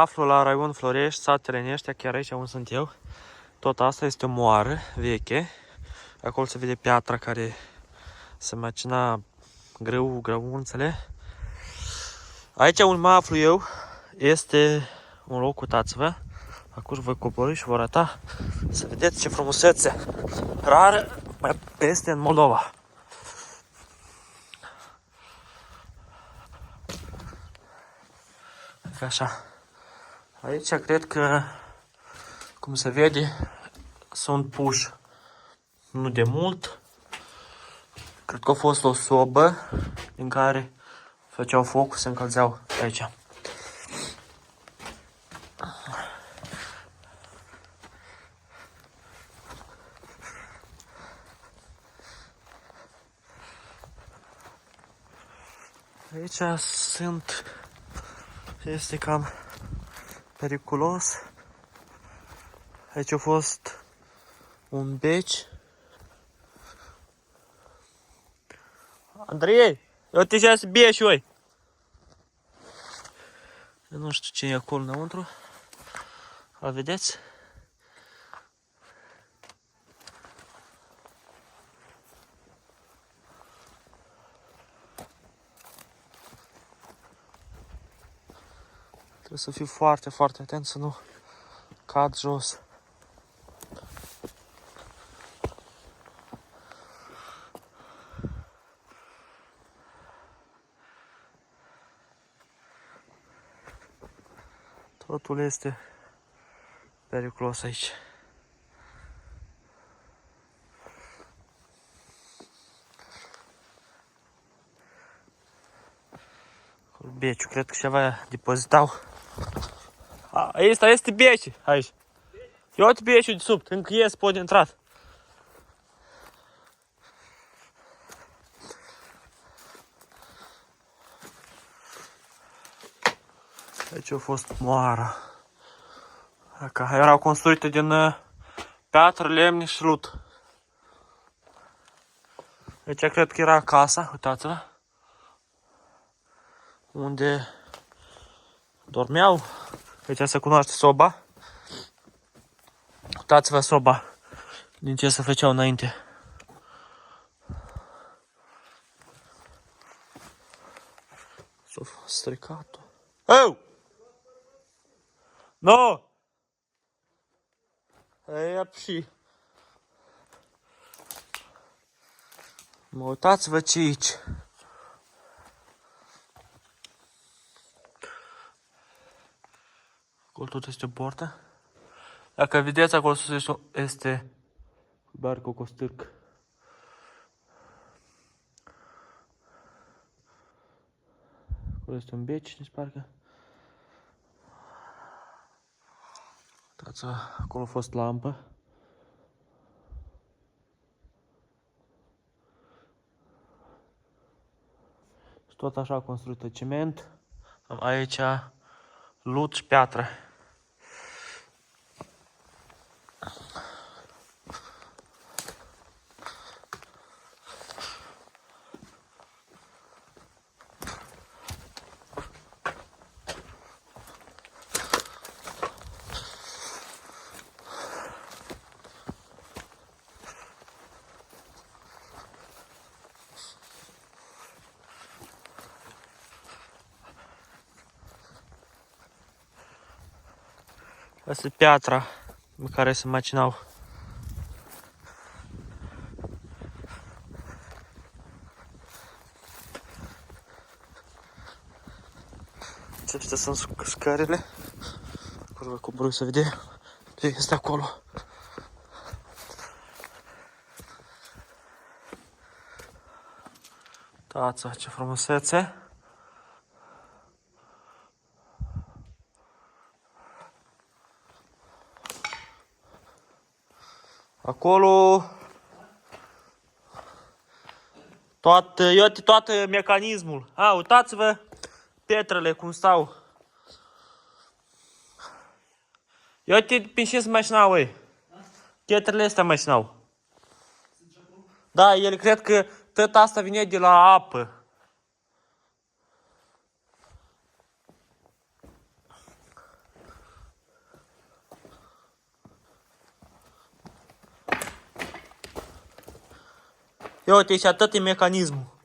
Aflu la Raion Florești, satele în ăștia, chiar aici unde sunt eu. Tot asta este o moară veche. Acolo se vede piatra care se macina grăunțele. Aici unde mă aflu eu este un loc, uitați-vă. Acum voi coborî și vă arăta să vedeți ce frumusețe rară mai peste în Moldova. Așa. Aici cred că, cum se vede, sunt puși nu de mult. Cred că a fost o sobă în care făceau foc, se încălzeau aici. Aici este cam periculos. Aici a fost un beci. Andrei, eu te ia să bieși, oi. Eu nu știu ce e acolo înăuntru. Îl vedeți? Trebuie să fiu foarte, foarte atent să nu cad jos. Totul este periculos aici. Beciu, cred că ceva depozitau. Asta este beci aici. Uite beciul de sub, încă ies pot intrat. Aici a fost moara. Erau construite din piatră, lemne și lut. Aici cred că era casa, uitați-vă. Unde dormeau. Aici se cunoaște soba. Uitați-vă soba din ce se făceau înainte. S-a stricat-o. Oh! No! Aia și. Mă uitați-vă ce aici. Acolo tot este o portă. Dacă vedeți, acolo sus este barca cu stârc. Acolo este un beci, nici parcă. Uitați-vă, acolo a fost lampă. Și tot așa construită ciment. Am aici lut și piatră. Asta e piatra în care se macinau. Acestea sunt scările. Acolo vă coborâ să vedem ce este acolo. Uitați-vă ce frumusețe. Acolo toată mecanismul. Uitați-vă pietrele cum stau. Uite prin ce se mașinau, oi. Pietrele astea mașinau. Da, el cred că tot asta vine de la apă. Ia uite, și atât e mecanismul.